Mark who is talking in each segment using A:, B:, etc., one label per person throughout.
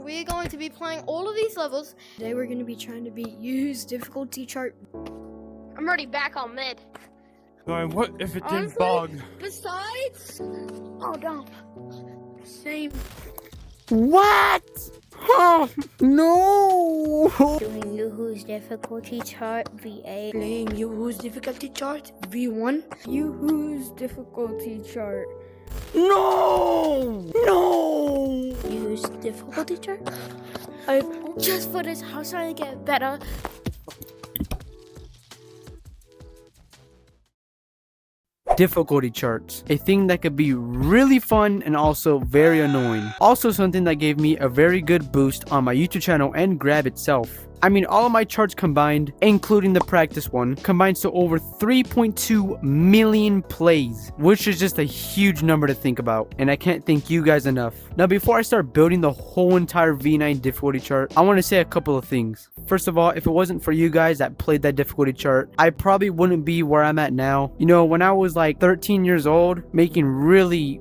A: we're going to be playing all of these levels. Today we're going to be trying to beat Yoohoo's difficulty chart.
B: I'm already back on mid.
C: Going, what if it didn't
A: Honestly,
C: bug?
A: Besides, oh dump. Same.
C: What? Oh, no!
D: Doing Yoohoo's difficulty chart V8.
A: Playing Yoohoo's difficulty chart V1. Yoohoo's difficulty chart.
C: No! No!
D: Yoohoo's difficulty chart.
A: Just for this house trying to get better.
E: Difficulty charts, a thing that could be really fun and also very annoying. Also something that gave me a very good boost on my YouTube channel and Grab itself. I mean, all of my charts combined, including the practice one, combines to over 3.2 million plays, which is just a huge number to think about, and I can't thank you guys enough. Now, before I start building the whole entire V9 difficulty chart, I want to say a couple of things. First of all, if it wasn't for you guys that played that difficulty chart, I probably wouldn't be where I'm at now. You know, when I was like 13 years old, making really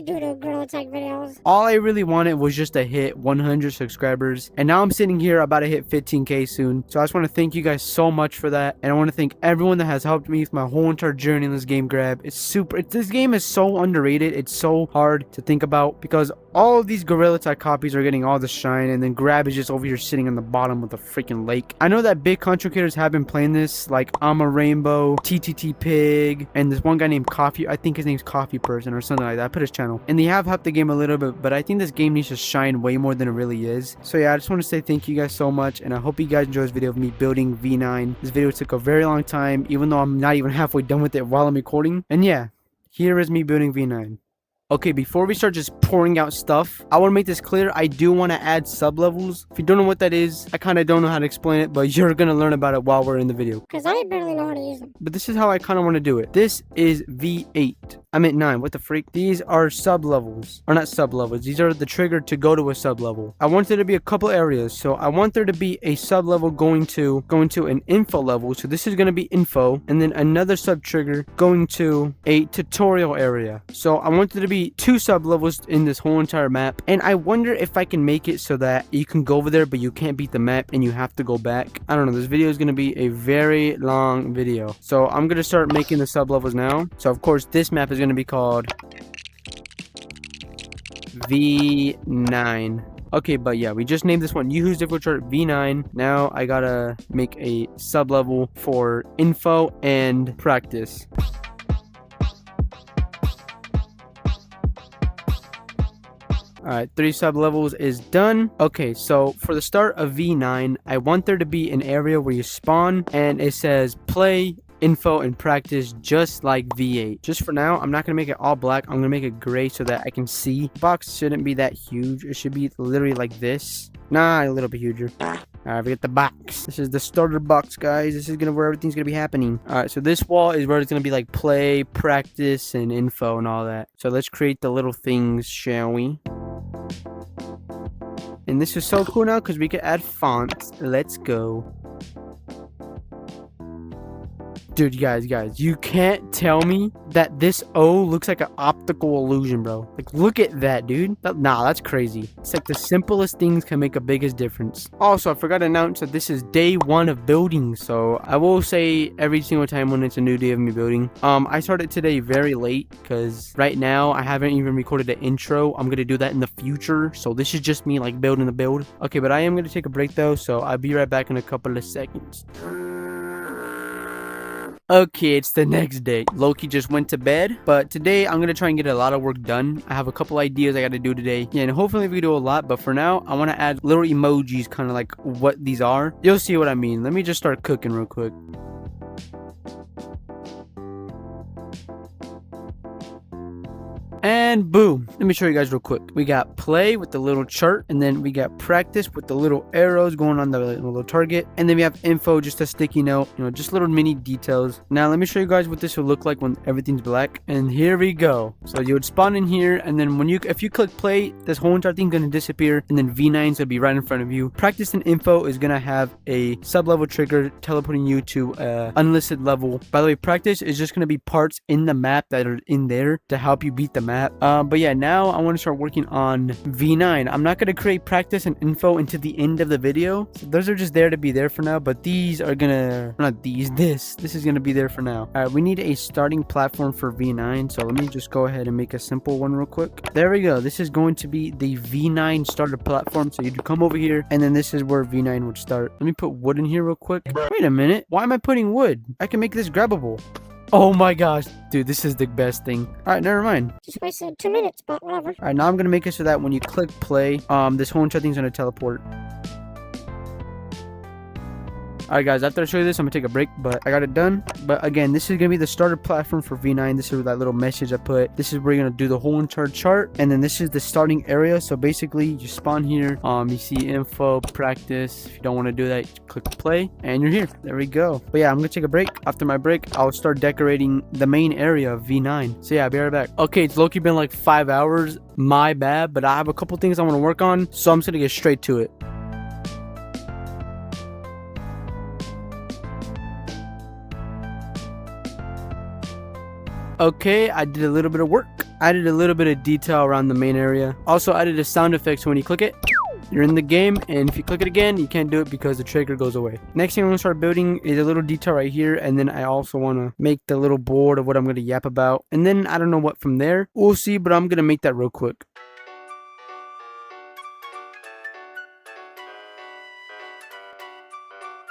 D: doodle girl type videos.
E: all I really wanted was just to hit 100 subscribers, and now I'm sitting here about to hit 15k soon. So I just want to thank you guys so much for that, and I want to thank everyone that has helped me with my whole entire journey in this game. Grab, this game is so underrated. It's so hard to think about because all of these Gorilla Tag copies are getting all the shine, and then Grab is just over here sitting on the bottom of the freaking lake. I know that big content creators have been playing this, like I'm a Rainbow, TTT Pig, and this one guy named Coffee. I think his name's Coffee Person or something like that. I put his channel, and they have helped the game a little bit, but I think this game needs to shine way more than it really is. So yeah, I just want to say thank you guys so much, and I hope you guys enjoy this video of me building V9. This video took a very long time, even though I'm not even halfway done with it while I'm recording. And yeah, here is me building V9. Okay, before we start just pouring out stuff, I want to make this clear. I do want to add sub-levels. If you don't know what that is, I kind of don't know how to explain it, but you're going to learn about it while we're in the video.
D: Because I barely know how to use them.
E: But this is how I kind of want to do it. This is V8. I'm at 9. What the freak? These are sub-levels. Or not sub-levels. These are the trigger to go to a sub-level. I want there to be a couple areas. So I want there to be a sub-level going to an info level. So this is going to be info. And then another sub-trigger going to a tutorial area. So I want there to be 2 sub-levels in this whole entire map. And I wonder if I can make it so that you can go over there, but you can't beat the map and you have to go back. I don't know. This video is going to be a very long video. So I'm going to start making the sub-levels now. So of course, this map is going to be called V9. Okay, but yeah, we just named this one Yoohoo's difficulty chart V9. Now I gotta make a sub level for info and practice. Alright, 3 sub levels is done. Okay, so for the start of V9, I want there to be an area where you spawn and it says play, info, and practice, just like V8. Just for now, I'm not gonna make it all black. I'm gonna make it gray so that I can see. The box shouldn't be that huge. It should be literally like this. Nah, a little bit huger. Alright, we get the box. This is the starter box, guys. This is where everything's gonna be happening. Alright, so this wall is where it's gonna be like play, practice, and info and all that. So let's create the little things, shall we? And this is so cool now because we can add fonts. Let's go. Dude, guys, you can't tell me that this O looks like an optical illusion, bro. Like, look at that, dude. Nah, that's crazy. It's like the simplest things can make the biggest difference. Also, I forgot to announce that this is day 1 of building. So I will say every single time when it's a new day of me building. I started today very late because right now I haven't even recorded the intro. I'm going to do that in the future. So this is just me like building the build. Okay, but I am going to take a break though. So I'll be right back in a couple of seconds. Okay, it's the next day. Loki just went to bed, but today I'm gonna try and get a lot of work done. I have a couple ideas I gotta do today, and hopefully we do a lot, but for now I want to add little emojis, kind of like what these are. You'll see what I mean. Let me just start cooking real quick. And boom, let me show you guys real quick. We got play with the little chart, and then we got practice with the little arrows going on the little target, and then we have info, just a sticky note, just little mini details. Now let me show you guys what this will look like when everything's black, and here we go. So you would spawn in here, and then if you click play, this whole entire thing's gonna disappear, and then V9's gonna be right in front of you. Practice and info is gonna have a sub-level trigger teleporting you to unlisted level. By the way, practice is just gonna be parts in the map that are in there to help you beat the map. But yeah, now I want to start working on V9. I'm not going to create practice and info into the end of the video. So those are just there to be there for now, but these are gonna, not these, this is gonna be there for now. All right, we need a starting platform for V9. So let me just go ahead and make a simple one real quick. There we go. This is going to be the V9 starter platform. So you'd come over here and then this is where V9 would start. Let me put wood in here real quick. Wait a minute. Why am I putting wood? I can make this grabbable. Oh my gosh, dude, this is the best thing. All right, never mind.
D: Just wasted 2 minutes, but whatever.
E: All right, now I'm gonna make it so that when you click play, this whole entire thing's gonna teleport. Alright guys, after I show you this, I'm gonna take a break, but I got it done. But again, this is gonna be the starter platform for V9. This is that little message I put. This is where you're gonna do the whole entire chart, and then this is the starting area. So basically, you spawn here. You see info, practice. If you don't want to do that, you click play, and you're here. There we go. But yeah, I'm gonna take a break. After my break, I'll start decorating the main area of V9. So yeah, I'll be right back. Okay, it's low-key been like 5 hours. My bad, but I have a couple things I want to work on, so I'm just gonna get straight to it. Okay, I did a little bit of work. I did a little bit of detail around the main area. Also, I did a sound effect, so when you click it, you're in the game, and if you click it again, you can't do it because the trigger goes away. Next thing I'm going to start building is a little detail right here, and then I also want to make the little board of what I'm going to yap about. And then I don't know what from there. We'll see, but I'm going to make that real quick.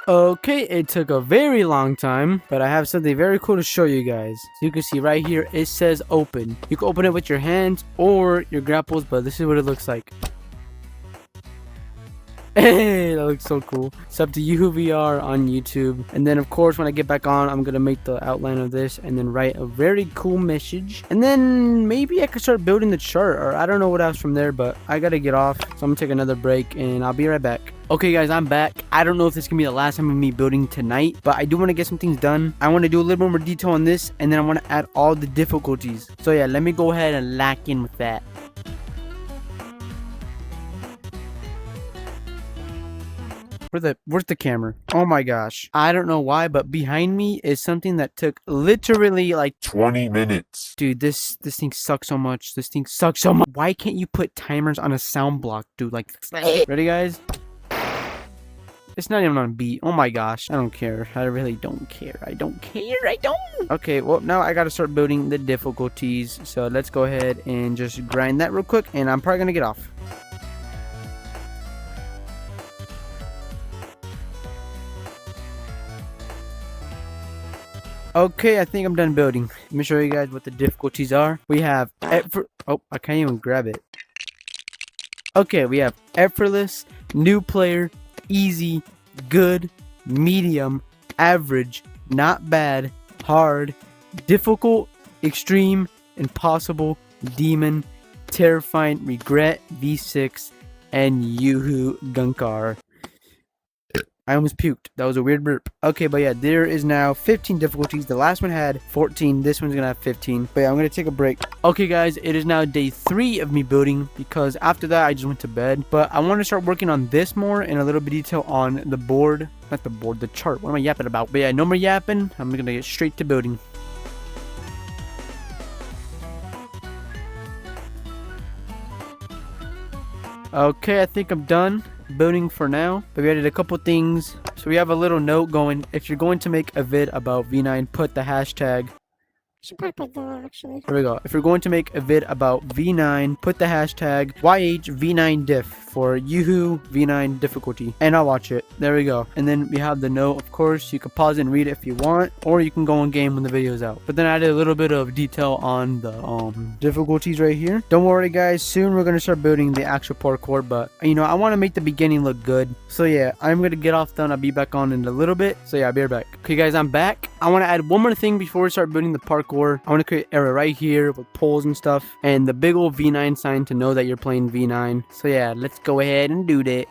E: Okay, it took a very long time, but I have something very cool to show you guys. So you can see right here, it says open. You can open it with your hands or your grapples, but this is what it looks like. Hey, that looks so cool. It's up to YOOHOOVR on YouTube. And then, of course, when I get back on, I'm going to make the outline of this and then write a very cool message. And then maybe I could start building the chart, or I don't know what else from there, but I got to get off. So I'm going to take another break and I'll be right back. Okay, guys, I'm back. I don't know if this can be the last time of me building tonight, but I do want to get some things done. I want to do a little bit more detail on this, and then I want to add all the difficulties. So yeah, let me go ahead and lock in with that. Where's the camera? Oh my gosh. I don't know why, but behind me is something that took literally like 20 minutes. Dude, this thing sucks so much. This thing sucks so much. Why can't you put timers on a sound block, dude? Like, ready, guys? It's not even on beat. Oh my gosh. I don't care. I really don't care. I don't care. I don't. Okay, well, now I gotta start building the difficulties. So let's go ahead and just grind that real quick, and I'm probably gonna get off. Okay, I think I'm done building. Let me show you guys what the difficulties are. We have oh, I can't even grab it. Okay, we have effortless, new player, easy, good, medium, average, not bad, hard, difficult, extreme, impossible, demon, terrifying, regret, V6, and Yoohoo Gunkar. I almost puked. That was a weird burp. Okay, but yeah, there is now 15 difficulties. The last one had 14. This one's gonna have 15. But yeah, I'm gonna take a break. Okay, guys, it is now day 3 of me building, because after that, I just went to bed. But I want to start working on this more and a little bit of detail on the board. Not the board, the chart. What am I yapping about? But yeah, no more yapping. I'm gonna get straight to building. Okay, I think I'm done building for now, but we added a couple things. So we have a little note going: if you're going to make a vid about V9, put the hashtag.
D: Should probably put that, actually.
E: Here we go. If you're going to make a vid about V9, put the hashtag YHV9diff for Yoohoo V9 difficulty, and I'll watch it. There we go. And then we have the note. Of course, you can pause it and read it if you want, or you can go on game when the video is out. But then I added a little bit of detail on the difficulties right here. Don't worry, guys. Soon we're gonna start building the actual parkour, but you know, I want to make the beginning look good. So yeah, I'm gonna get off done. I'll be back on in a little bit. So yeah, I'll be right back. Okay, guys, I'm back. I want to add one more thing before we start building the parkour. I want to create an area right here with poles and stuff, and the big old V9 sign to know that you're playing V9. So yeah, let's go ahead and do that.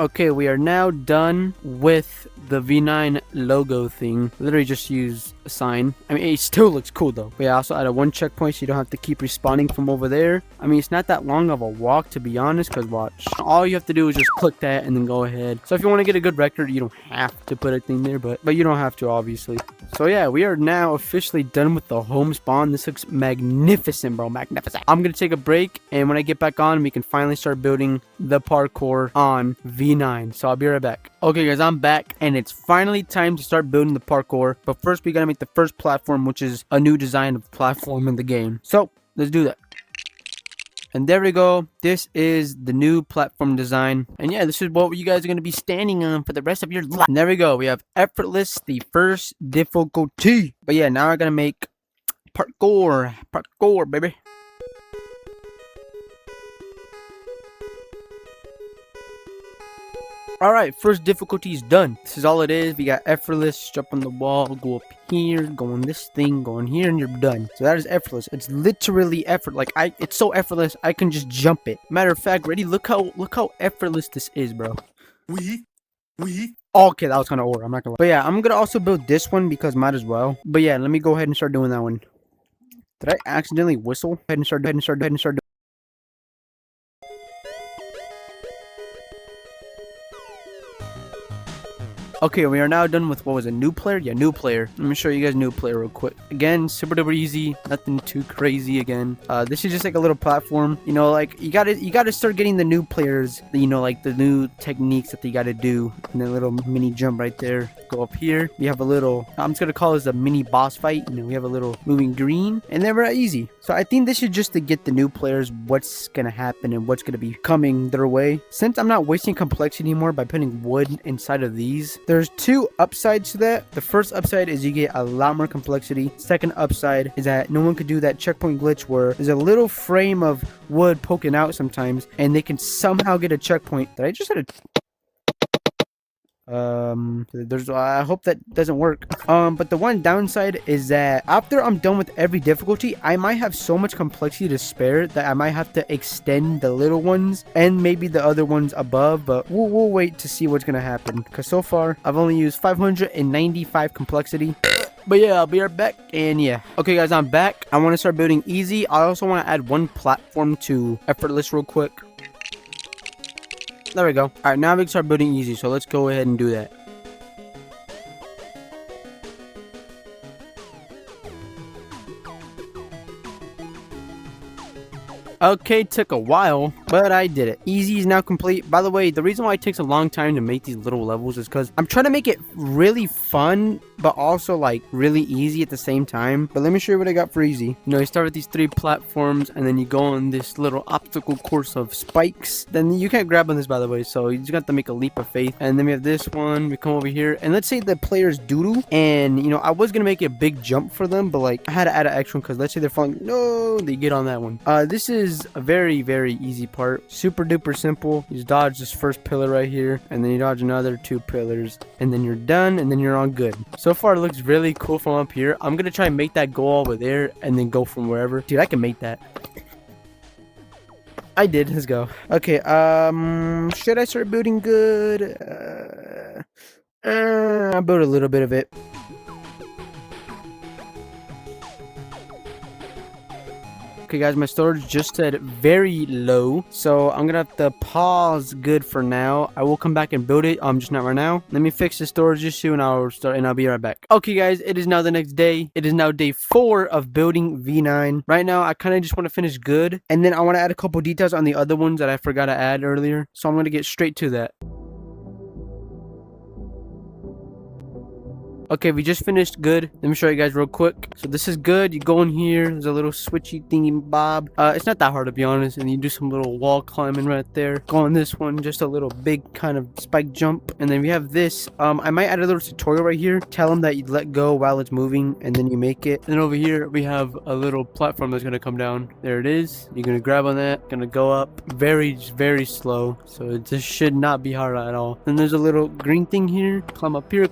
E: Okay, we are now done with the V9 logo thing. Literally just use a sign. I mean, it still looks cool though. We also added one checkpoint so you don't have to keep respawning from over there. I mean, it's not that long of a walk to be honest, because watch. All you have to do is just click that and then go ahead. So if you want to get a good record, you don't have to put a thing there, but you don't have to obviously. So yeah, we are now officially done with the home spawn. This looks magnificent, bro. Magnificent. I'm going to take a break, and when I get back on, we can finally start building the parkour on V9. So I'll be right back. Okay guys, I'm back, and it's finally time to start building the parkour. But first, we got to make the first platform, which is a new design of platform in the game. So let's do that. And there we go. This is the new platform design. And yeah, this is what you guys are going to be standing on for the rest of your life. And there we go. We have effortless, the first difficulty. But yeah, now I'm going to make parkour. Parkour, baby. Alright, first difficulty is done. This is all it is. We got effortless, jump on the wall, go up here, go on this thing, go on here, and you're done. So that is effortless. It's literally effort. Like it's so effortless, I can just jump it. Matter of fact, ready? Look how effortless this is, bro.
C: We.
E: Okay, that was kind of over. I'm not gonna lie. But yeah, I'm gonna also build this one because might as well. But yeah, let me go ahead and start doing that one. Did I accidentally whistle? Go ahead and start. Okay, we are now done with, what was it, new player? Yeah, new player. Let me show you guys new player real quick. Again, super duper easy, nothing too crazy again. This is just like a little platform. You know, like you gotta start getting the new players, you know, like the new techniques that they gotta do. And then a little mini jump right there. Go up here. We have a little, I'm just gonna call this a mini boss fight. You know, we have a little moving green, and then we're at easy. So I think this is just to get the new players what's gonna happen and what's gonna be coming their way. Since I'm not wasting complexity anymore by putting wood inside of these, there's two upsides to that. The first upside is you get a lot more complexity. Second upside is that no one could do that checkpoint glitch where there's a little frame of wood poking out sometimes and they can somehow get a checkpoint. Did I just hit a... I hope that doesn't work. But the one downside is that after I'm done with every difficulty, I might have so much complexity to spare that I might have to extend the little ones and maybe the other ones above, but we'll wait to see what's gonna happen, because so far I've only used 595 complexity. But yeah, I'll be right back. And yeah, okay guys, I'm back. I want to start building easy. I also want to add one platform to effortless real quick. There we go. Alright, now we can start building easy, so let's go ahead and do that. Okay, took a while, but I did it. Easy is now complete. By the way, the reason why it takes a long time to make these little levels is because I'm trying to make it really fun, but also like really easy at the same time. But let me show you what I got for easy. You know, you start with these 3 platforms, and then you go on this little obstacle course of spikes. Then you can't grab on this, by the way, so you just got to make a leap of faith. And then we have this one. We come over here, and let's say the player's doodle, and you know, I was gonna make a big jump for them, but like I had to add an extra one because let's say they're falling. No, they get on that one. This is a very easy part. Super duper simple. You just dodge this first pillar right here, and then you dodge another 2 pillars, and then you're done, and then you're on good. So far it looks really cool from up here. I'm gonna try and make that go over there and then go from wherever. Dude, I can make that. I did. Let's go. Okay, should I start building good? I'll build a little bit of it. Okay guys, my storage just said very low, so I'm gonna have to pause good for now. I will come back and build it, just not right now. Let me fix the storage issue and I'll be right back. Okay guys, it is now the next day. It is now day 4 of building V9. Right now I kind of just want to finish good, and then I want to add a couple details on the other ones that I forgot to add earlier, so I'm gonna get straight to that. Okay, we just finished good. Let me show you guys real quick. So this is good. You go in here. There's a little switchy thingy bob. It's not that hard to be honest. And you do some little wall climbing right there. Go on this one. Just a little big kind of spike jump. And then we have this. I might add a little tutorial right here. Tell them that you let go while it's moving, and then you make it. And then over here we have a little platform that's gonna come down. There it is. You're gonna grab on that. Gonna go up very slow. So this should not be hard at all. Then there's a little green thing here. Climb up here.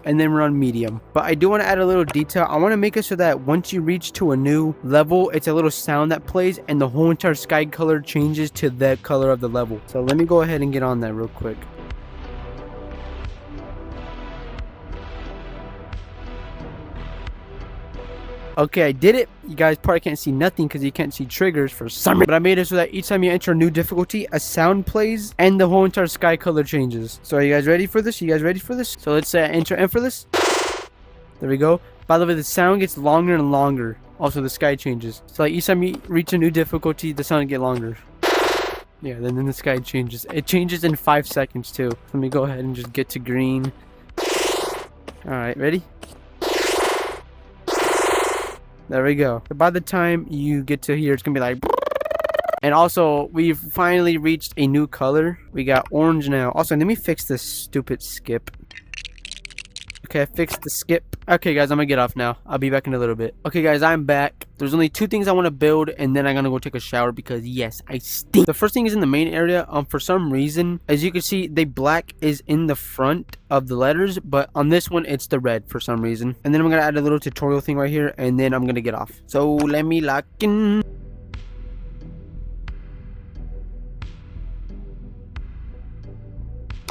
E: And then we're on medium. But I do want to add a little detail. I want to make it so that once you reach to a new level, it's a little sound that plays and the whole entire sky color changes to the color of the level. So let me go ahead and get on that real quick. Okay, I did it. You guys probably can't see nothing because you can't see triggers for some reason. But I made it so that each time you enter a new difficulty, a sound plays and the whole entire sky color changes. So are you guys ready for this? You guys ready for this? So let's say I enter Effortless. There we go. By the way, the sound gets longer and longer. Also, the sky changes. So like each time you reach a new difficulty, the sound get longer. Yeah, then the sky changes. It changes in 5 seconds too. Let me go ahead and just get to green. Alright, ready? There we go. By the time you get to here, it's gonna be like. And also, we've finally reached a new color. We got orange now. Also, let me fix this stupid skip. Okay, I fixed the skip. Okay, guys, I'm gonna get off now. I'll be back in a little bit. Okay, guys, I'm back. There's only 2 things I want to build, and then I'm gonna go take a shower because, yes, I stink. The first thing is in the main area. For some reason, as you can see, the black is in the front of the letters, but on this one, it's the red for some reason. And then I'm gonna add a little tutorial thing right here, and then I'm gonna get off. So let me lock in.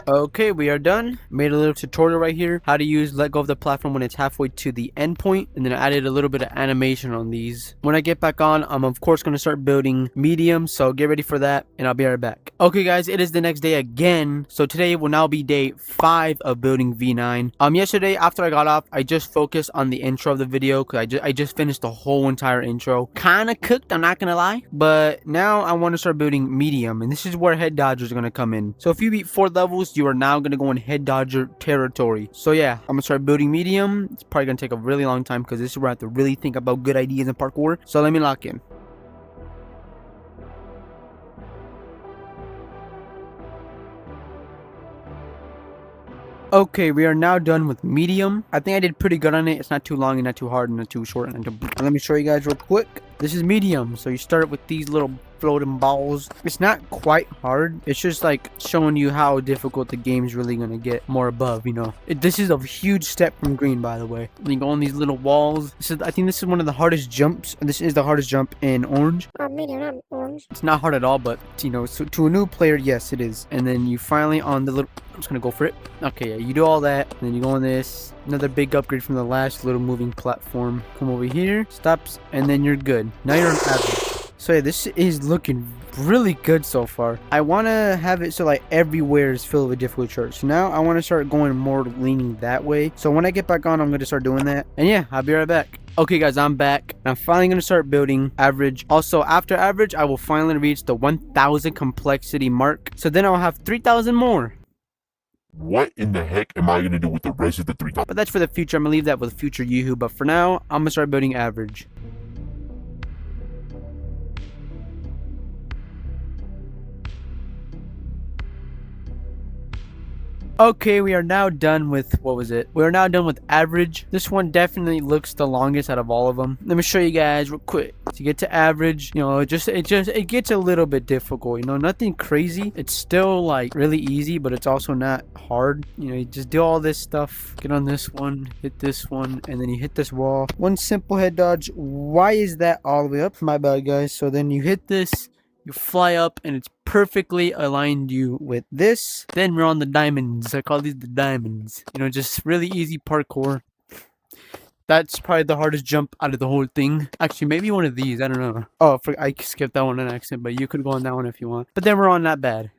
E: Okay, we are done. Made a little tutorial right here. How to use let go of the platform when it's halfway to the end point. And then I added a little bit of animation on these. When I get back on, I'm of course going to start building medium. So get ready for that and I'll be right back. Okay guys, it is the next day again. So today will now be day 5 of building V9. Yesterday after I got off, I just focused on the intro of the video because I just finished the whole entire intro. Kind of cooked, I'm not going to lie. But now I want to start building medium. And this is where head dodgers are going to come in. So if you beat 4 levels, you are now going to go in head dodger territory. So yeah, I'm going to start building medium. It's probably going to take a really long time because this is where I have to really think about good ideas in parkour. So let me lock in. Okay, we are now done with medium. I think I did pretty good on it. It's not too long and not too hard and not too short and not too... Let me show you guys real quick. This is medium. So you start with these little floating balls. It's not quite hard. It's just like showing you how difficult the game's really gonna get more above, you know. This is a huge step from green, by the way. You go on these little walls. I think this is one of the hardest jumps. This is the hardest jump in orange.
D: Medium, not orange.
E: It's not hard at all, but you know, so to a new player, yes, it is. And then you finally on the little... I'm just gonna go for it. Okay, yeah, you do all that, and then you go on this. Another big upgrade from the last little moving platform. Come over here, stops, and then you're good. Now you're on average. So yeah, this is looking really good so far. I want to have it so like everywhere is filled with difficult charts. So now I want to start going more leaning that way. So when I get back on, I'm going to start doing that. And yeah, I'll be right back. Okay guys, I'm back. I'm finally going to start building average. Also, after average, I will finally reach the 1000 complexity mark. So then I'll have 3000 more.
F: What in the heck am I going to do with the rest of the 3,000?
E: But that's for the future. I'm going to leave that with future Yoohoo. But for now, I'm going to start building average. Okay, we are now done with, what was it? We are now done with average. This one definitely looks the longest out of all of them. Let me show you guys real quick. To get to average, you know, it gets a little bit difficult, you know, nothing crazy. It's still like really easy, but it's also not hard. You know, you just do all this stuff, get on this one, hit this one, and then you hit this wall. One simple head dodge. Why is that all the way up? My bad, guys. So then you hit this, you fly up, and it's perfectly aligned you with this. Then we're on the diamonds. I call these the diamonds. You know, just really easy parkour. That's probably the hardest jump out of the whole thing. Actually, maybe one of these. I don't know. Oh, I skipped that one on accident, but you could go on that one if you want. But then we're on not bad.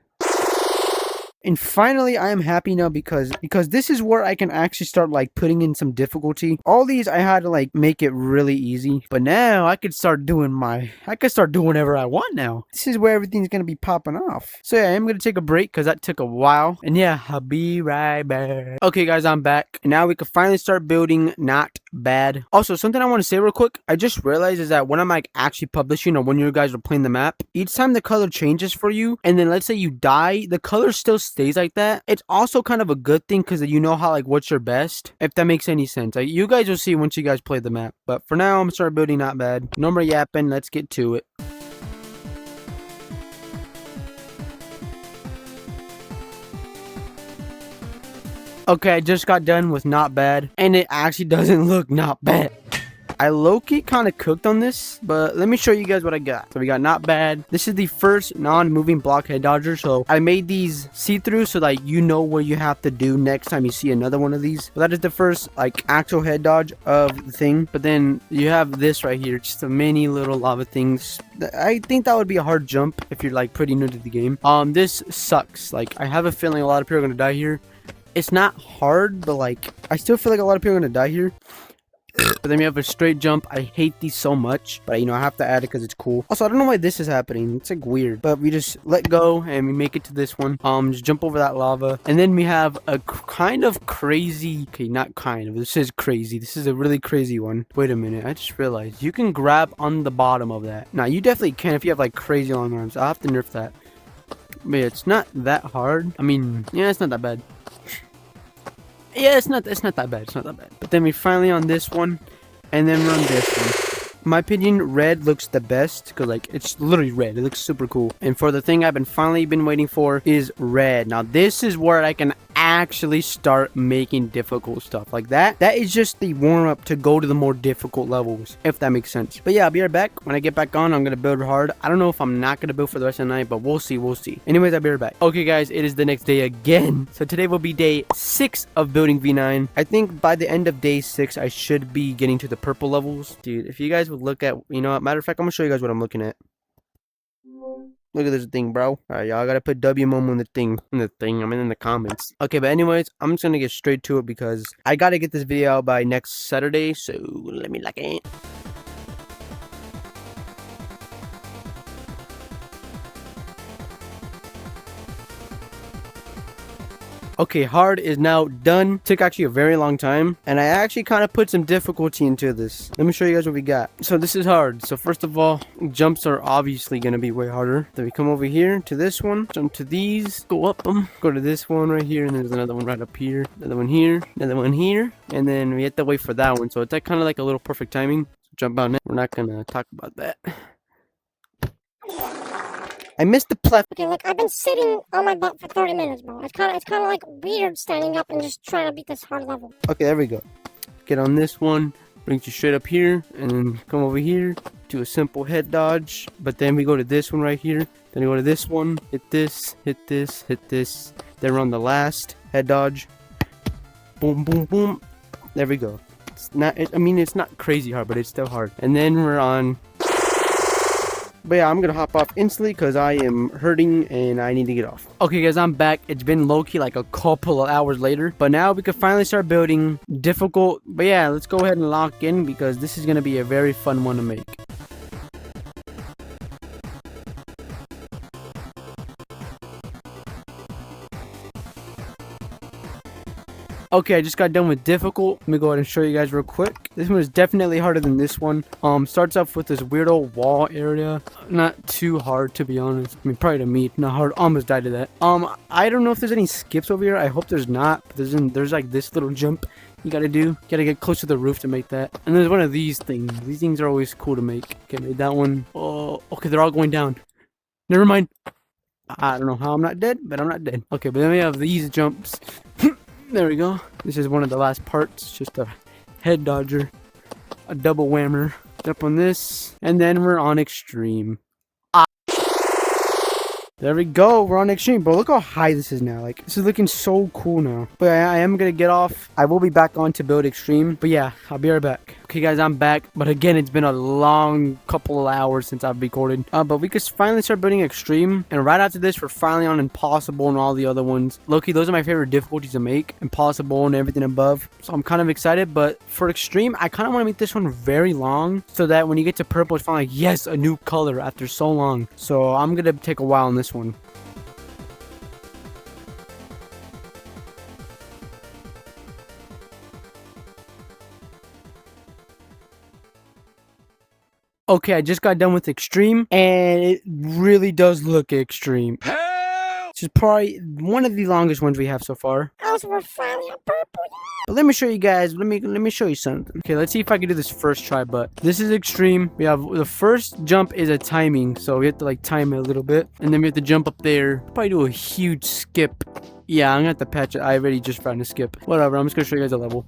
E: And finally, I am happy now because this is where I can actually start like putting in some difficulty. All these I had to like make it really easy, but now I could start doing whatever I want now. This is where everything's gonna be popping off. So yeah, I'm gonna take a break because that took a while. And yeah, I'll be right back. Okay, guys, I'm back. And now we can finally start building not bad. Also, something I want to say real quick. I just realized is that when I'm like actually publishing or when you guys are playing the map, each time the color changes for you, and then let's say you die, the color still stays like that. It's also kind of a good thing because you know how like what's your best, if that makes any sense. Like, you guys will see once you guys play the map. But for now, I'm gonna start building not bad. No more yapping. Let's get to it. Okay, I just got done with not bad, and it actually doesn't look not bad. I low-key kind of cooked on this, but let me show you guys what I got. So we got not bad. This is the first non-moving block head dodger. So I made these see-through so that you know what you have to do next time you see another one of these. So that is the first like actual head dodge of the thing. But then you have this right here, just a mini little lava things. I think that would be a hard jump if you're like pretty new to the game. This sucks. Like I have a feeling a lot of people are gonna die here. It's not hard, but like I still feel like a lot of people are gonna die here. But then we have a straight jump. I hate these so much, but you know I have to add it because it's cool. Also, I don't know why this is happening. It's like weird, but we just let go and we make it to this one. Just jump over that lava, and then we have a kind of crazy. Okay, not kind of. This is crazy. This is a really crazy one. Wait a minute. I just realized you can grab on the bottom of that. Now you definitely can if you have like crazy long arms. I'll have to nerf that. But yeah, it's not that hard. I mean, yeah, it's not that bad. Yeah, it's not that bad. It's not that bad. But then we finally on this one, and then we're on this one. In my opinion, red looks the best because like it's literally red. It looks super cool. And for the thing I've finally been waiting for is red. Now this is where I can actually start making difficult stuff like that. That is just the warm-up to go to the more difficult levels, if that makes sense. But yeah, I'll be right back. When I get back on, I'm gonna build hard. I don't know if I'm not gonna build for the rest of the night, but we'll see. Anyways, I'll be right back. Okay guys, it is the next day again. So today will be day 6 of building V9. I think by the end of day 6 I should be getting to the purple levels. Dude, if you guys would look at, you know what, matter of fact, I'm gonna show you guys what I'm looking at. Look at this thing, bro. Alright, y'all gotta put W Momo in the thing. I mean in the comments. Okay, but anyways, I'm just gonna get straight to it because I gotta get this video out by next Saturday. So let me like it. Okay, hard is now done. Took actually a very long time, and I actually kind of put some difficulty into this. Let me show you guys what we got. So this is hard. So first of all, jumps are obviously going to be way harder. Then we come over here to this one, jump to these, go up them, go to this one right here, and there's another one right up here, another one here, another one here, and then we have to wait for that one. So it's like kind of like a little perfect timing. So jump on it. We're not going to talk about that. I missed the platform.
G: Okay, look, I've been sitting on my butt for 30 minutes, bro. It's kind of like weird standing up and just trying to beat this hard level.
E: Okay, there we go. Get on this one, brings you straight up here, and then come over here, do a simple head dodge. But then we go to this one right here. Then we go to this one, hit this, hit this, hit this. Then we're on the last head dodge. Boom, boom, boom. There we go. It's not. I mean, it's not crazy hard, but it's still hard. And then we're on. But yeah, I'm gonna hop off instantly because I am hurting and I need to get off. Okay guys, I'm back. It's been low-key like a couple of hours later, but now we can finally start building difficult. But yeah, let's go ahead and lock in because this is gonna be a very fun one to make. Okay, I just got done with difficult. Let me go ahead and show you guys real quick. This one is definitely harder than this one. Starts off with this weird old wall area. Not too hard, to be honest. I mean, probably to me, not hard. Almost died to that. I don't know if there's any skips over here. I hope there's not. But there's like this little jump you gotta do. You gotta get close to the roof to make that. And there's one of these things. These things are always cool to make. Okay, made that one. Oh, okay, they're all going down. Never mind. I don't know how I'm not dead, but I'm not dead. Okay, but then we have these jumps. There we go. This is one of the last parts. Just a head dodger. A double whammer. Jump on this. And then we're on extreme. There we go. We're on extreme. But look how high this is now. Like, this is looking so cool now. But I am going to get off. I will be back on to build extreme. But yeah, I'll be right back. Okay, guys, I'm back. But again, it's been a long couple of hours since I've recorded. But we could finally start building extreme. And right after this, we're finally on impossible and all the other ones. Low-key, those are my favorite difficulties to make. Impossible and everything above. So I'm kind of excited. But for extreme, I kind of want to make this one very long. So that when you get to purple, it's finally like, yes, a new color after so long. So I'm going to take a while on this one. Okay, I just got done with extreme, and it really does look extreme. This is probably one of the longest ones we have so far.
G: Also, we're finally on purple.
E: But let me show you guys. Let me show you something. Okay, let's see if I can do this first try. But this is extreme. We have the first jump is a timing, so we have to like time it a little bit, and then we have to jump up there. Probably do a huge skip. Yeah, I'm gonna have to patch it. I already just found to skip. Whatever, I'm just gonna show you guys a level.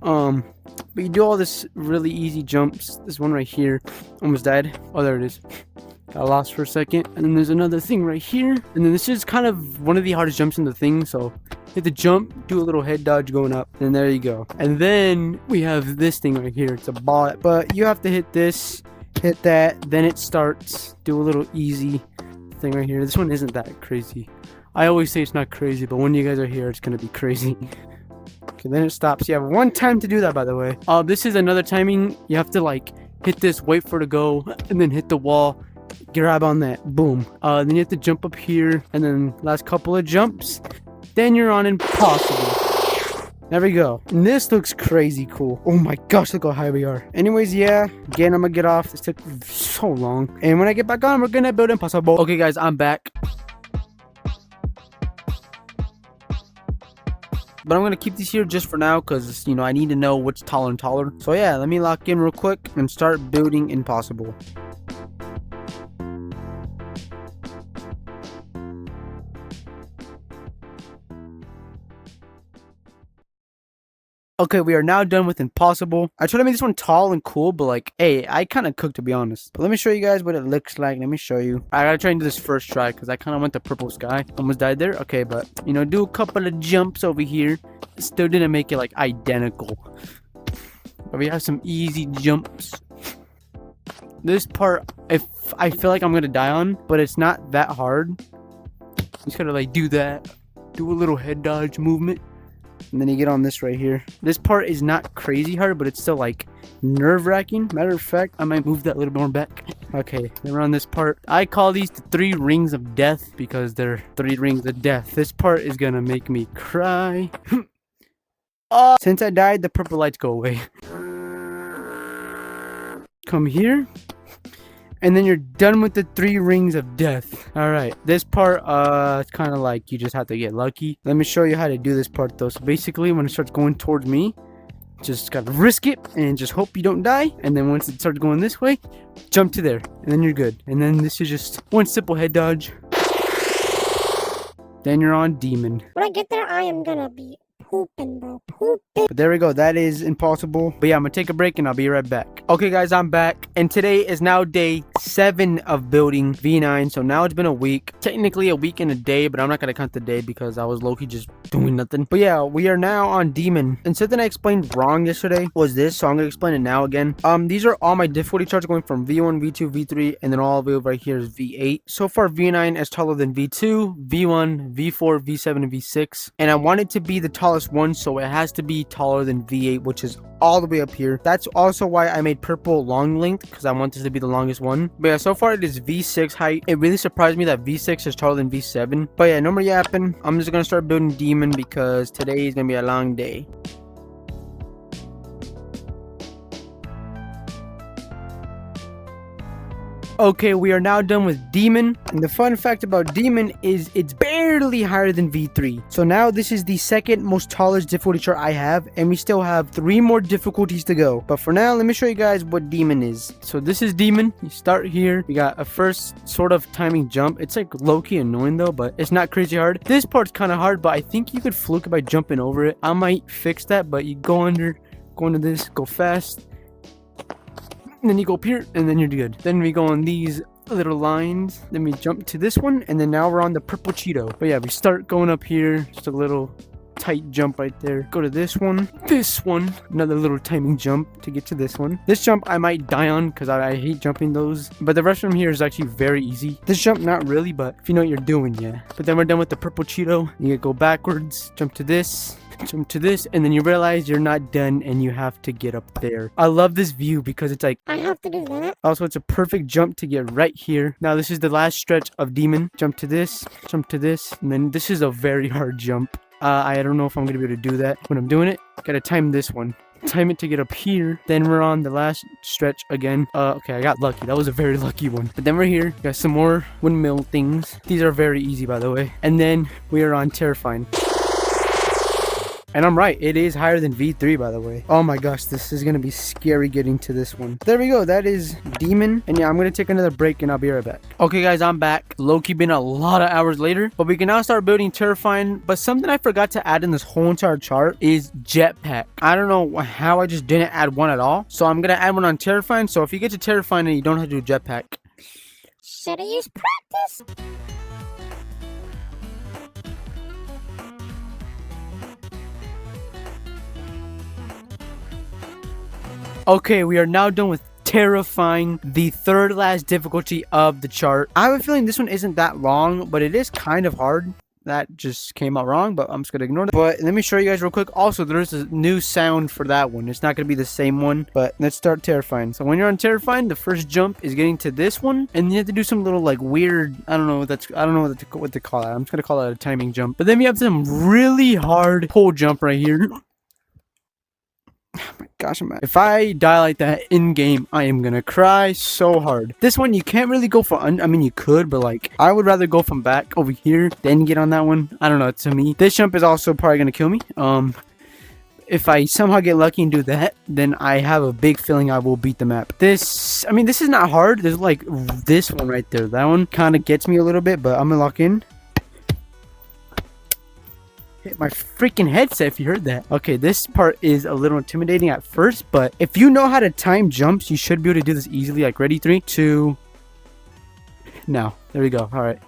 E: But you do all this really easy jumps. This one right here. Almost died. Oh, there it is. Got lost for a second. And then there's another thing right here. And then this is kind of one of the hardest jumps in the thing. So hit the jump, do a little head dodge going up. And there you go. And then we have this thing right here. It's a ball. But you have to hit this, hit that. Then it starts. Do a little easy thing right here. This one isn't that crazy. I always say it's not crazy. But when you guys are here, it's going to be crazy. Okay, then it stops. You have one time to do that, by the way. This is another timing. You have to like hit this, wait for it to go, and then hit the wall. Grab on that, boom. Then you have to jump up here, and then last couple of jumps, then you're on impossible. There we go. And this looks crazy cool. Oh my gosh, look how high we are. Anyways, yeah, again, I'm gonna get off. This took so long, and when I get back on, we're gonna build impossible. Okay guys, I'm back, but I'm gonna keep these here just for now because, you know, I need to know what's taller and taller. So yeah, let me lock in real quick and start building impossible. Okay, we are now done with impossible. I tried to make this one tall and cool, but like, hey, I kind of cooked, to be honest. But let me show you guys what it looks like. Let me show you. I gotta try and do this first try because I kind of went to purple sky. Almost died there. Okay, but, you know, do a couple of jumps over here. Still didn't make it like identical. But we have some easy jumps. This part, if I feel like I'm gonna die on, but it's not that hard. Just gotta like do that. Do a little head dodge movement. And then you get on this right here. This part is not crazy hard, but it's still like nerve-wracking. Matter of fact, I might move that a little more back. Okay, then we're on this part. I call these the 3 rings of death because they're 3 rings of death. This part is gonna make me cry. Since I died, the purple lights go away. Come here. And then you're done with the 3 rings of death. Alright, this part, it's kind of like you just have to get lucky. Let me show you how to do this part though. So basically, when it starts going towards me, just gotta risk it and just hope you don't die. And then once it starts going this way, jump to there. And then you're good. And then this is just one simple head dodge. Then you're on demon.
G: When I get there, I am gonna be pooping, bro. Pooping.
E: But there we go. That is impossible. But yeah, I'm gonna take a break and I'll be right back. Okay guys, I'm back. And today is now day 7 of building V9. So now it's been a week. Technically a week and a day, but I'm not gonna count the day because I was low-key just doing nothing. But yeah, we are now on demon. And something I explained wrong yesterday was this, so I'm gonna explain it now again. These are all my difficulty charts going from V1, V2, V3, and then all the way over right here is V8. So far V9 is taller than V2, V1, V4, V7, and V6. And I want it to be the tallest one, so it has to be taller than V8, which is all the way up here. That's also why I made purple long length, because I want this to be the longest one. But yeah, so far it is V6 height. It really surprised me that V6 is taller than V7. But yeah, no more yapping. I'm just gonna start building demon because today is gonna be a long day. Okay, we are now done with demon. And the fun fact about demon is it's barely higher than V3. So now this is the second most tallest difficulty chart I have, and we still have 3 more difficulties to go. But for now, let me show you guys what demon is. So this is demon. You start here. We got a first sort of timing jump. It's like low-key annoying though, but it's not crazy hard. This part's kind of hard, but I think you could fluke it by jumping over it. I might fix that, but you go under, go into this, go fast. And then you go up here, and then you're good. Then we go on these little lines. Then we jump to this one, and then now we're on the purple Cheeto. But yeah, we start going up here. Just a little tight jump right there. Go to this one. Another little timing jump to get to this one. This jump I might die on because I hate jumping those. But the rest from here is actually very easy. This jump, not really, but if you know what you're doing, yeah. But then we're done with the purple Cheeto. You go backwards, jump to this. Jump to this, and then you realize you're not done and you have to get up there. I love this view because it's like
G: I have to do that.
E: Also, it's a perfect jump to get right here. Now this is the last stretch of demon. Jump to this, and then this is a very hard jump. I don't know if I'm gonna be able to do that when I'm doing it. Gotta time this one. Time it to get up here. Then we're on the last stretch again. Okay, I got lucky. That was a very lucky one. But then we're here. Got some more windmill things. These are very easy, by the way. And then we are on terrifying. And I'm right, it is higher than V3, by the way. Oh my gosh, this is gonna be scary getting to this one. There we go, that is Demon. And yeah, I'm gonna take another break and I'll be right back. Okay guys, I'm back. Low-key been a lot of hours later, but we can now start building Terrifying. But something I forgot to add in this whole entire chart is Jetpack. I don't know how I just didn't add one at all. So I'm gonna add one on Terrifying. So if you get to Terrifying and you don't have to do Jetpack.
G: Should've used practice.
E: Okay, we are now done with Terrifying, the third last difficulty of the chart. I have a feeling this one isn't that long, but it is kind of hard. That just came out wrong, but I'm just gonna ignore that. But let me show you guys real quick. Also, there's a new sound for that one. It's not gonna be the same one, but let's start Terrifying. So when you're on Terrifying, the first jump is getting to this one, and you have to do some little like weird, I don't know what to call it. I'm just gonna call it a timing jump. But then we have some really hard pole jump right here. Oh my gosh, if I die like that in game, I am gonna cry so hard. This one you can't really go for I mean you could, but like I would rather go from back over here than get on that one. I don't know, to me this jump is also probably gonna kill me. If I somehow get lucky and do that, then I have a big feeling I will beat the map. This is not hard. There's like this one right there. That one kind of gets me a little bit, but I'm gonna lock in. Hit my freaking headset if you heard that. Okay, this part is a little intimidating at first, but if you know how to time jumps, you should be able to do this easily. Like ready, 3, 2, now. There we go. All right.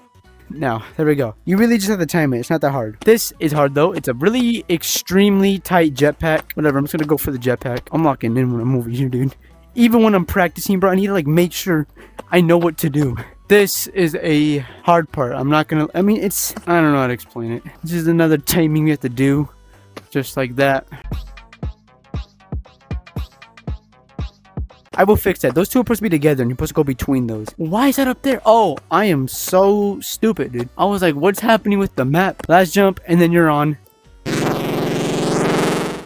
E: Now, there we go. You really just have to time it. It's not that hard. This is hard though. It's a really extremely tight jetpack. Whatever, I'm just gonna go for the jetpack. I'm locking in when I'm over here, dude. Even when I'm practicing, bro, I need to like make sure I know what to do. This is a hard part. I'm not gonna, I don't know how to explain it. This is another timing we have to do. Just like that. I will fix that. Those two are supposed to be together and you're supposed to go between those. Why is that up there? Oh, I am so stupid, dude. I was like, what's happening with the map? Last jump and then you're on.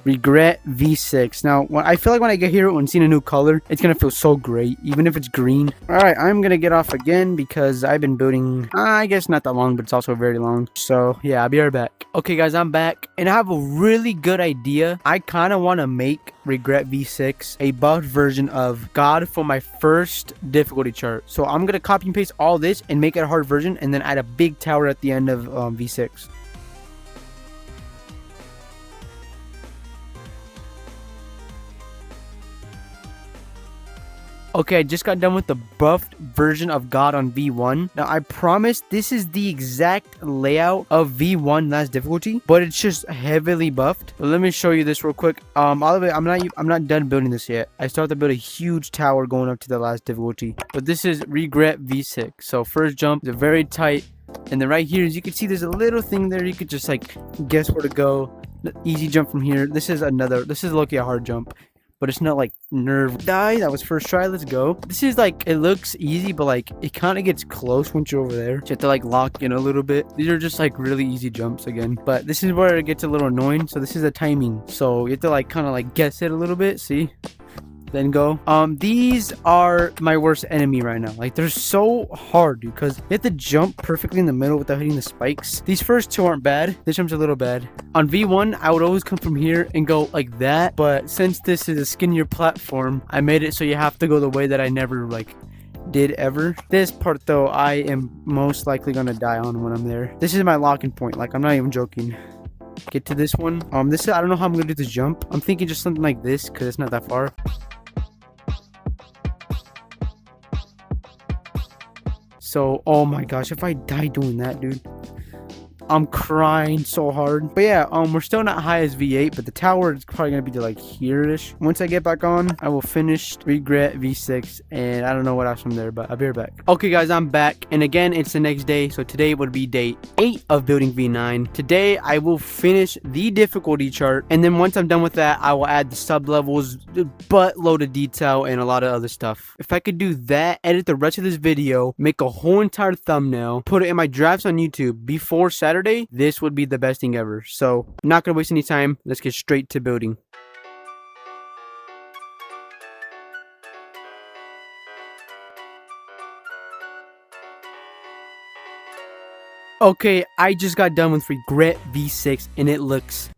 E: Regret V6. Now, I feel like when I get here, when seeing a new color, it's gonna feel so great, even if it's green. All right, I'm gonna get off again because I've been building, I guess not that long, but it's also very long. So yeah, I'll be right back. Okay, guys, I'm back, and I have a really good idea. I kind of want to make Regret V6 a buffed version of God for my first difficulty chart. So I'm gonna copy and paste all this and make it a hard version, and then add a big tower at the end of V6. Okay, I just got done with the buffed version of God on V1. Now, I promise this is the exact layout of V1 last difficulty, but it's just heavily buffed. But let me show you this real quick. All of it, I'm not done building this yet. I still have to build a huge tower going up to the last difficulty. But this is Regret V6. So first jump, they're very tight. And then right here, as you can see, there's a little thing there. You could just like guess where to go. Easy jump from here. This is low-key a hard jump. But it's not like nerve die. That was first try. Let's go. This is like, it looks easy, but like it kind of gets close once you're over there. You have to like lock in a little bit. These are just like really easy jumps again. But this is where it gets a little annoying. So this is the timing. So you have to like kind of like guess it a little bit. See? Then go. These are my worst enemy right now. Like they're so hard, dude, because you have to jump perfectly in the middle without hitting the spikes. These first two aren't bad. This jump's a little bad. On V1, I would always come from here and go like that, but since this is a skinnier platform, I made it so you have to go the way that I never like did ever. This part though, I am most likely gonna die on when I'm there. This is my locking point. Like I'm not even joking. Get to this one. I don't know how I'm gonna do this jump. I'm thinking just something like this because it's not that far. So, oh my gosh, if I die doing that, dude, I'm crying so hard. But yeah, we're still not high as V8, but the tower is probably gonna be to like here-ish. Once I get back on, I will finish Regret V6, and I don't know what else from there, but I'll be right back. Okay, guys, I'm back, and again, it's the next day, so today would be day 8 of building V9. Today, I will finish the difficulty chart, and then once I'm done with that, I will add the sub-levels, buttload of detail, and a lot of other stuff. If I could do that, edit the rest of this video, make a whole entire thumbnail, put it in my drafts on YouTube before Saturday, this would be the best thing ever. So I'm not gonna waste any time. Let's get straight to building. Okay, I just got done with Regret V6 and it looks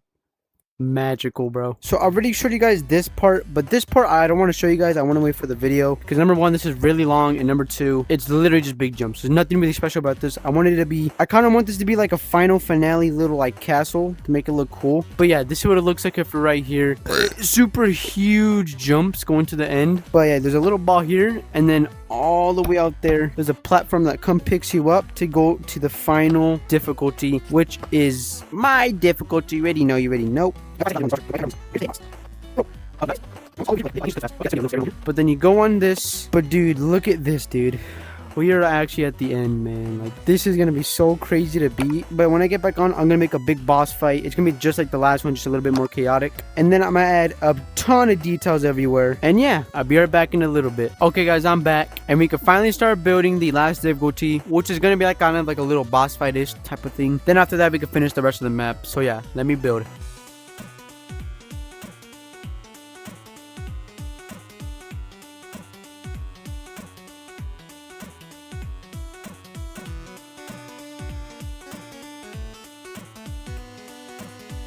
E: magical, bro. So I already showed you guys this part, but this part I don't want to show you guys. I want to wait for the video because number one, this is really long, and number two, it's literally just big jumps. There's nothing really special about this. I wanted it to be, I kind of want this to be like a final finale little like castle to make it look cool. But yeah, this is what it looks like for right here. Super huge jumps going to the end. But yeah, there's a little ball here, and then all the way out there, there's a platform that picks you up to go to the final difficulty, which is my difficulty. You already know. But then you go on this. But dude, look at this, dude. We are actually at the end, man. Like, this is gonna be so crazy to beat. But when I get back on, I'm gonna make a big boss fight. It's gonna be just like the last one, just a little bit more chaotic. And then I'm gonna add a ton of details everywhere. And yeah, I'll be right back in a little bit. Okay, guys, I'm back, and we can finally start building the last difficulty, which is gonna be like kind of like a little boss fight-ish type of thing. Then after that, we can finish the rest of the map. So yeah, let me build.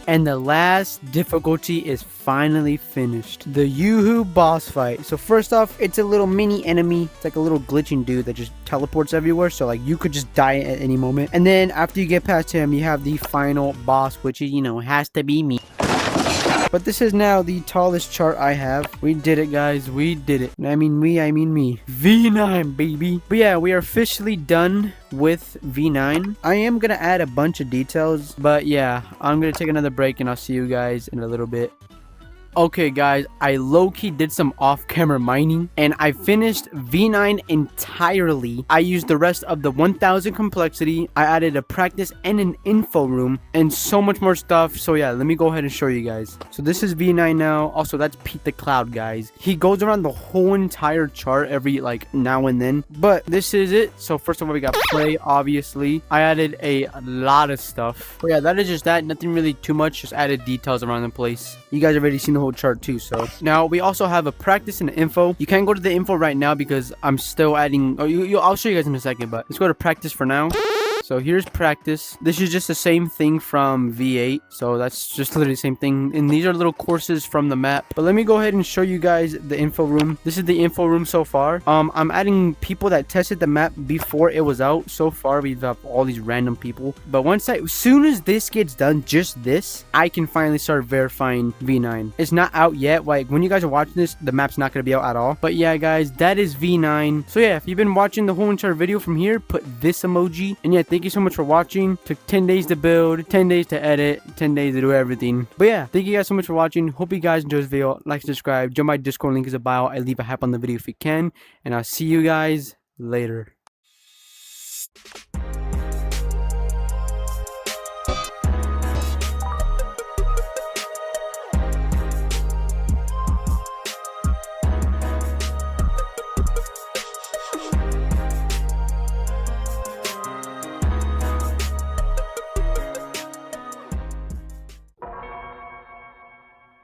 E: And the last difficulty is finally finished. The Yoohoo boss fight. So first off, it's a little mini enemy. It's like a little glitching dude that just teleports everywhere. So like you could just die at any moment. And then after you get past him, you have the final boss, which is, you know, has to be me. But this is now the tallest chart I have. We did it, guys. We did it. I mean me. V9, baby. But yeah, we are officially done with V9. I am going to add a bunch of details. But yeah, I'm going to take another break, and I'll see you guys in a little bit. Okay, guys, I low-key did some off-camera mining, and I finished V9 entirely. I used the rest of the 1000 complexity. I added a practice and an info room, and so much more stuff. So yeah, let me go ahead and show you guys. So this is V9 now. Also, that's Pete the Cloud, guys. He goes around the whole entire chart every, like, now and then. But this is it. So first of all, we got play, obviously. I added a lot of stuff. But yeah, that is just that. Nothing really too much. Just added details around the place. You guys already seen the whole chart too. So now we also have a practice and an info. You can't go to the info right now because I'm still adding. I'll show you guys in a second, but let's go to practice for now. So here's practice. This is just the same thing from V8. So that's just literally the same thing. And these are little courses from the map. But let me go ahead and show you guys the info room. This is the info room so far. I'm adding people that tested the map before it was out. So far, we've got all these random people. But as soon as this gets done, just this, I can finally start verifying V9. It's not out yet. Like, when you guys are watching this, the map's not going to be out at all. But yeah, guys, that is V9. So yeah, if you've been watching the whole entire video from here, put this emoji. And yeah, thank you so much for watching. Took 10 days to build, 10 days to edit, 10 days to do everything. But yeah, thank you guys so much for watching. Hope you guys enjoyed this video. Like, subscribe, join my Discord, link is in the bio. I leave a hype on the video if you can. And I'll see you guys later.